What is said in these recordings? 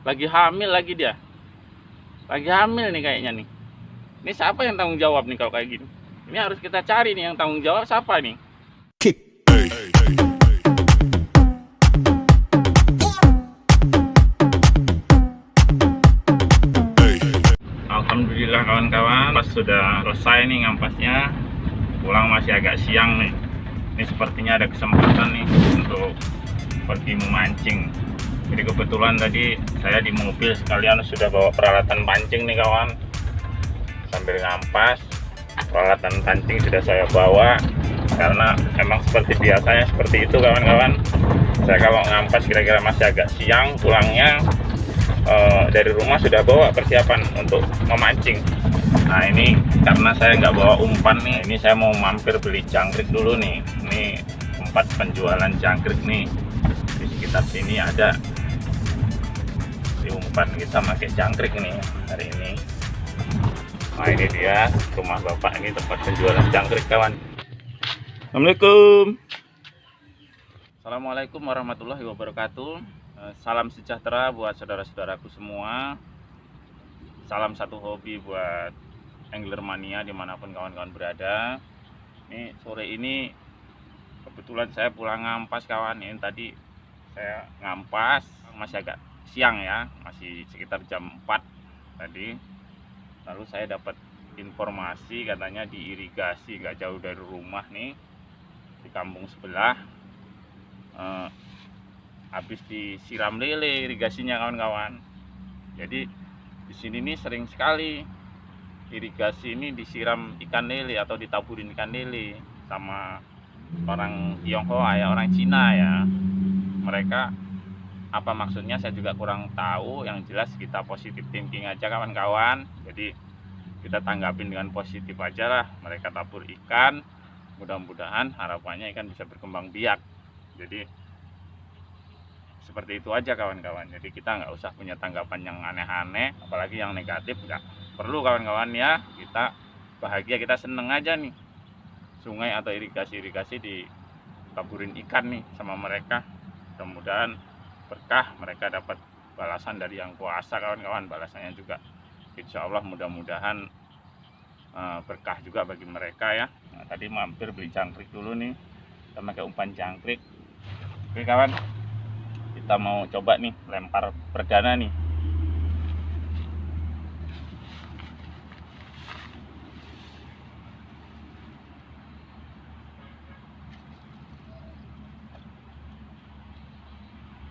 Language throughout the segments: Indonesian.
Lagi hamil lagi dia. Lagi hamil nih kayaknya nih. Ini siapa yang tanggung jawab nih kalau kayak gini? Ini harus kita cari nih yang tanggung jawab siapa nih? Alhamdulillah kawan-kawan, pas sudah selesai nih ngampasnya. Pulang masih agak siang nih. Ini sepertinya ada kesempatan nih untuk pergi memancing. Jadi kebetulan tadi saya di mobil sekalian sudah bawa peralatan pancing nih kawan. Sambil ngampas, peralatan pancing sudah saya bawa karena memang seperti biasanya seperti itu kawan-kawan. Saya kalau ngampas kira-kira masih agak siang pulangnya, dari rumah sudah bawa persiapan untuk memancing. Nah ini karena saya nggak bawa umpan nih, ini saya mau mampir beli jangkrik dulu nih. Ini tempat penjualan jangkrik nih di sekitar sini ada. Di umpan kita pakai jangkrik nih hari ini. Nah ini dia rumah bapak, ini tempat penjualan jangkrik kawan. Assalamualaikum. Assalamualaikum warahmatullahi wabarakatuh. Salam sejahtera buat saudara-saudaraku semua. Salam satu hobi buat angler mania dimanapun kawan-kawan berada. Ini sore ini kebetulan saya pulang ngampas kawan. Ini tadi saya ngampas masih agak siang ya, masih sekitar jam 4 tadi. Lalu saya dapat informasi katanya di irigasi gak jauh dari rumah nih, di kampung sebelah, habis disiram lele irigasinya kawan-kawan. Jadi di sini nih sering sekali irigasi ini disiram ikan lele atau ditaburin ikan lele sama orang Tionghoa ya, orang Cina ya. Mereka apa maksudnya saya juga kurang tahu, yang jelas kita positif thinking aja kawan-kawan. Jadi kita tanggapin dengan positif aja lah. Mereka tabur ikan, mudah-mudahan harapannya ikan bisa berkembang biak. Jadi seperti itu aja kawan-kawan. Jadi kita nggak usah punya tanggapan yang aneh-aneh, apalagi yang negatif nggak perlu kawan-kawan ya. Kita bahagia, kita seneng aja nih sungai atau irigasi-irigasi ditaburin ikan nih sama mereka. Mudah-mudahan berkah, mereka dapat balasan dari yang kuasa kawan-kawan. Balasannya juga insya Allah mudah-mudahan berkah juga bagi mereka ya. Nah, tadi mampir beli jangkrik dulu nih, kita pakai umpan jangkrik. Oke kawan, kita mau coba nih lempar perdana nih.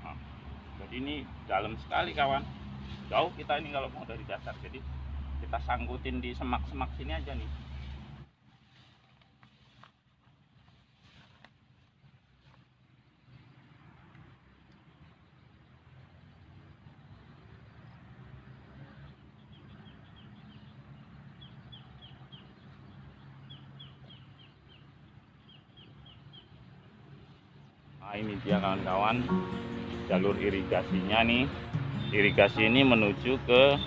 Nah, jadi ini dalam sekali kawan, jauh kita ini kalau mau dari dasar. Jadi kita sangkutin di semak-semak sini aja nih. Nah ini dia kawan-kawan jalur irigasinya nih. Irigasi ini menuju ke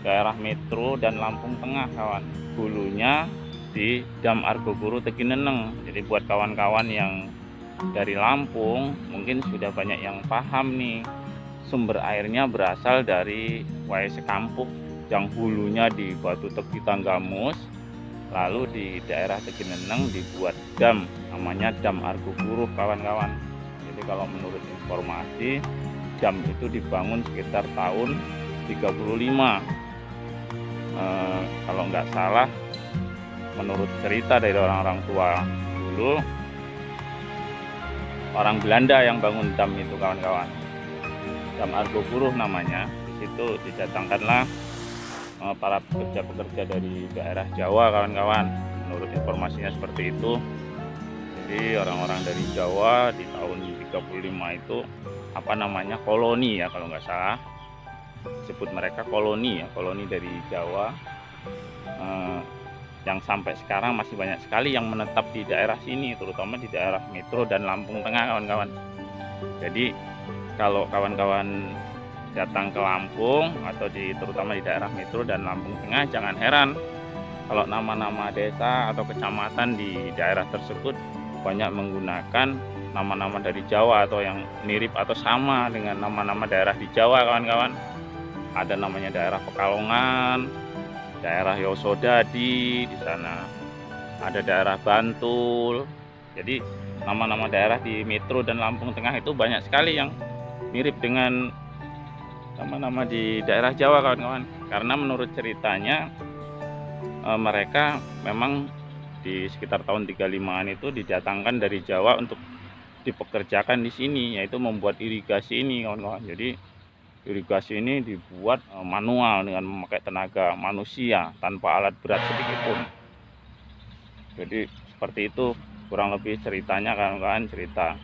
daerah Metro dan Lampung Tengah kawan. Hulunya di Dam Argoguru Tegineneng. Jadi buat kawan-kawan yang dari Lampung mungkin sudah banyak yang paham nih, sumber airnya berasal dari Wae Sekampuk yang hulunya di Batu Tegi Tanggamus. Lalu di daerah Tegineneng dibuat dam, namanya Dam Argoguru kawan-kawan. Jadi kalau menurut informasi, dam itu dibangun sekitar tahun 35. Kalau nggak salah, menurut cerita dari orang-orang tua dulu, orang Belanda yang bangun dam itu kawan-kawan. Dam Argoguru namanya. Di situ didatangkanlah para pekerja-pekerja dari daerah Jawa kawan-kawan. Menurut informasinya seperti itu. Jadi orang-orang dari Jawa di tahun 35 itu apa namanya, koloni ya kalau nggak salah, sebut mereka koloni ya, koloni dari Jawa, yang sampai sekarang masih banyak sekali yang menetap di daerah sini, terutama di daerah Metro dan Lampung Tengah kawan-kawan. Jadi kalau kawan-kawan datang ke Lampung atau terutama di daerah Metro dan Lampung Tengah, jangan heran kalau nama-nama desa atau kecamatan di daerah tersebut banyak menggunakan nama-nama dari Jawa atau yang mirip atau sama dengan nama-nama daerah di Jawa, kawan-kawan. Ada namanya daerah Pekalongan, daerah Yosodadi di sana, ada daerah Bantul. Jadi nama-nama daerah di Metro dan Lampung Tengah itu banyak sekali yang mirip dengan nama-nama di daerah Jawa, kawan-kawan. Karena menurut ceritanya mereka memang di sekitar tahun 35-an itu didatangkan dari Jawa untuk dipekerjakan di sini, yaitu membuat irigasi ini, kawan-kawan. Jadi irigasi ini dibuat manual dengan memakai tenaga manusia tanpa alat berat sedikit pun. Jadi seperti itu kurang lebih ceritanya, kawan-kawan. Cerita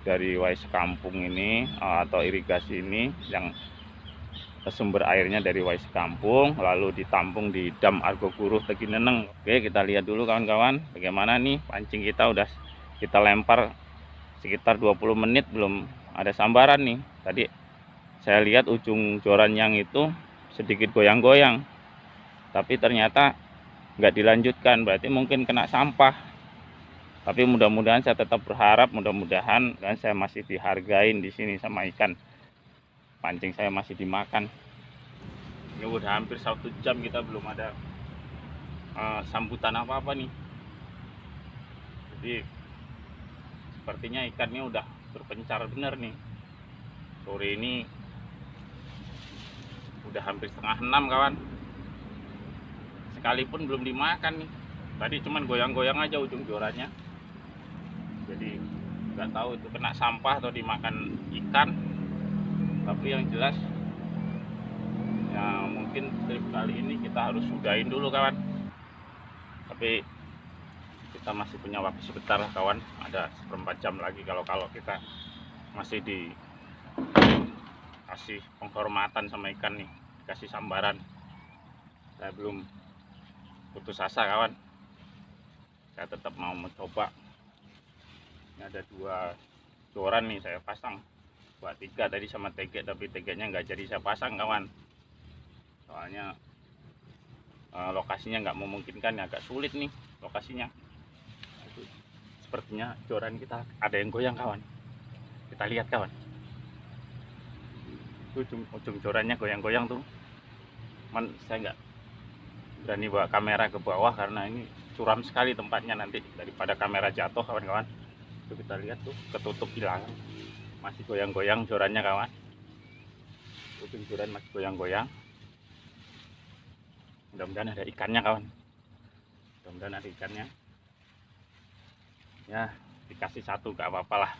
dari Wais Kampung ini atau irigasi ini yang sumber airnya dari Wais Kampung lalu ditampung di Dam Argoguruh Tegineneng. Oke, kita lihat dulu, kawan-kawan, bagaimana nih pancing kita udah kita lempar sekitar 20 menit belum ada sambaran nih. Tadi saya lihat ujung joran yang itu sedikit goyang-goyang, tapi ternyata nggak dilanjutkan, berarti mungkin kena sampah. Tapi mudah-mudahan, saya tetap berharap mudah-mudahan dan saya masih dihargain di sini sama ikan. Pancing saya masih dimakan. Ini udah hampir 1 jam kita belum ada sambutan apa-apa nih. Jadi sepertinya ikannya udah berpencar bener nih. Sore ini udah hampir setengah 6, kawan. Sekalipun belum dimakan nih. Tadi cuman goyang-goyang aja ujung jorannya. Jadi nggak tahu itu kena sampah atau dimakan ikan. Tapi yang jelas ya mungkin trip kali ini kita harus sudahin dulu, kawan. Tapi kita masih punya waktu sebentar, kawan. Ada 1/4 jam lagi kalau kita masih dikasih penghormatan sama ikan nih, dikasih sambaran. Saya belum putus asa, kawan. Saya tetap mau mencoba. Ini ada 2 joran nih saya pasang. 3 tadi sama tegek, tapi tegeknya nggak jadi saya pasang, kawan. Soalnya lokasinya nggak memungkinkan, agak sulit nih lokasinya. Sepertinya joran kita ada yang goyang, kawan. Kita lihat, kawan. Ujung jorannya goyang-goyang tuh. Saya nggak berani bawa kamera ke bawah karena ini curam sekali tempatnya, nanti daripada kamera jatuh, kawan-kawan. Itu kita lihat tuh ketutup hilang. Masih goyang-goyang jorannya, kawan. Ujung joran masih goyang-goyang. Mudah-mudahan ada ikannya, kawan. Mudah-mudahan ada ikannya. Ya, dikasih 1 gak apa-apa lah.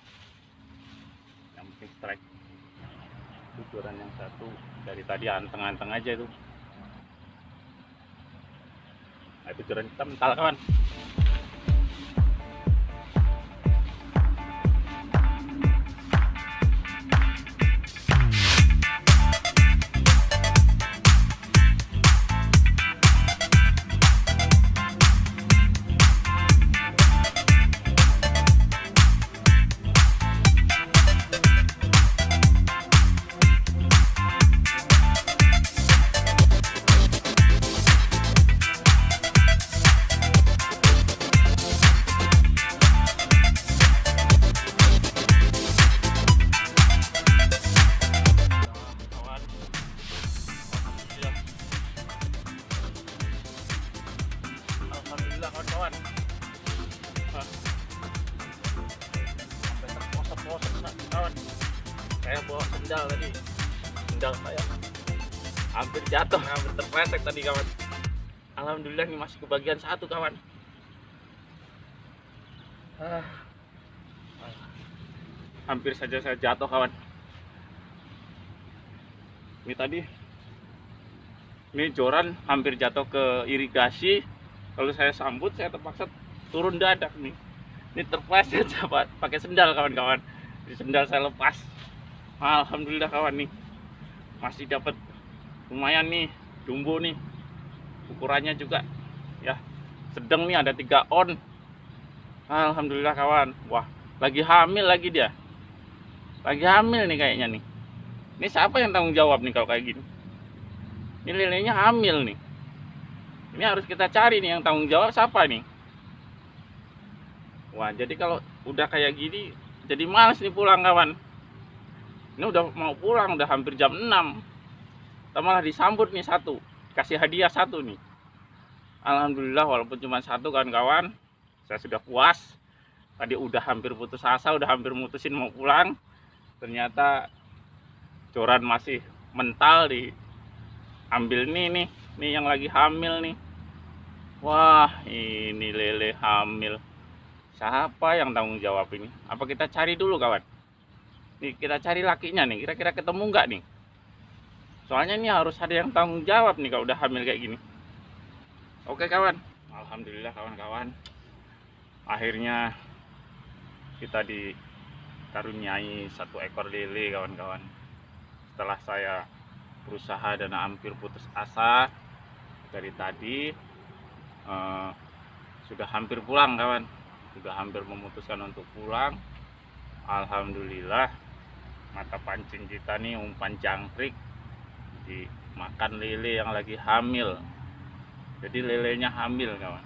Yang penting strike. Itu joran yang 1 dari tadi anteng-anteng aja itu. Nah, itu joran kita mental, kawan. Alhamdulillah, kawan-kawan. Sampai terposok-posok, kawan. Saya bawa sendal tadi. Sendal saya hampir jatuh, hampir terpleset tadi, kawan. Alhamdulillah ini masih kebagian 1, kawan. Hampir saja saya jatuh, kawan. Ini joran hampir jatuh ke irigasi. Kalau saya sambut, saya terpaksa turun dadak nih. Ini terpleset saya pakai sendal, kawan-kawan. Di sendal saya lepas. Alhamdulillah, kawan, nih masih dapat lumayan nih dumbo nih. Ukurannya juga ya sedang nih, ada 3 on. Alhamdulillah, kawan. Wah, lagi hamil lagi dia. Lagi hamil nih kayaknya nih. Ini siapa yang tanggung jawab nih kalau kayak gini? Ini lelenya hamil nih. Ini harus kita cari nih yang tanggung jawab siapa nih. Wah, jadi kalau udah kayak gini jadi males nih pulang kawan. Ini udah mau pulang, udah hampir jam 6. Kita malah disambut nih satu, kasih hadiah satu nih. Alhamdulillah walaupun cuma satu kawan-kawan, saya sudah puas. Tadi udah hampir putus asa, udah hampir mutusin mau pulang. Ternyata joran masih mental diambil nih yang lagi hamil nih. Wah, ini lele hamil. Siapa yang tanggung jawab ini? Apa kita cari dulu kawan? Nih kita cari lakinya nih, kira-kira ketemu nggak nih? Soalnya ini harus ada yang tanggung jawab nih kalau udah hamil kayak gini. Oke kawan, alhamdulillah kawan-kawan. Akhirnya kita dikaruniai satu ekor lele kawan-kawan. Setelah saya berusaha dan hampir putus asa dari tadi, sudah hampir pulang kawan. Sudah hampir memutuskan untuk pulang. Alhamdulillah mata pancing kita nih umpan jangkrik dimakan lele yang lagi hamil. Jadi lelenya hamil kawan.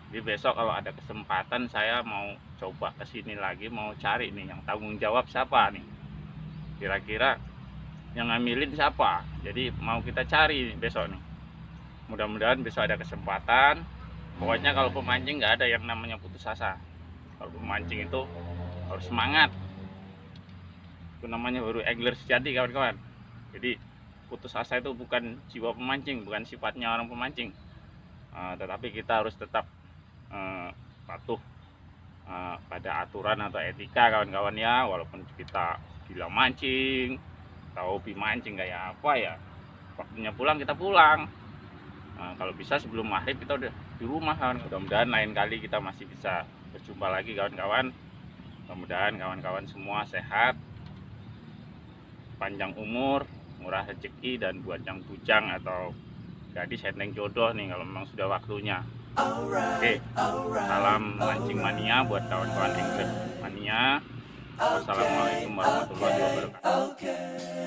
Jadi besok kalau ada kesempatan saya mau coba kesini lagi, mau cari nih yang tanggung jawab siapa nih. Kira-kira yang ngambilin siapa. Jadi mau kita cari besok nih. Mudah-mudahan besok ada kesempatan. Pokoknya kalau pemancing nggak ada yang namanya putus asa. Kalau pemancing itu harus semangat. Itu namanya baru angler sejati kawan-kawan. Jadi putus asa itu bukan jiwa pemancing, bukan sifatnya orang pemancing. Tetapi kita harus tetap patuh pada aturan atau etika kawan-kawan ya. Walaupun kita gila mancing, atau hobi mancing kayak apa ya, waktunya pulang kita pulang. Kalau bisa sebelum maghrib kita udah di rumah kawan. Mudah-mudahan lain kali kita masih bisa berjumpa lagi kawan-kawan. Mudah-mudahan kawan-kawan semua sehat, panjang umur, murah rezeki, dan buat yang bujang atau gadis enteng jodoh nih kalau memang sudah waktunya. Oke, salam mancing mania buat kawan-kawan angler mania. Wassalamualaikum warahmatullahi wabarakatuh.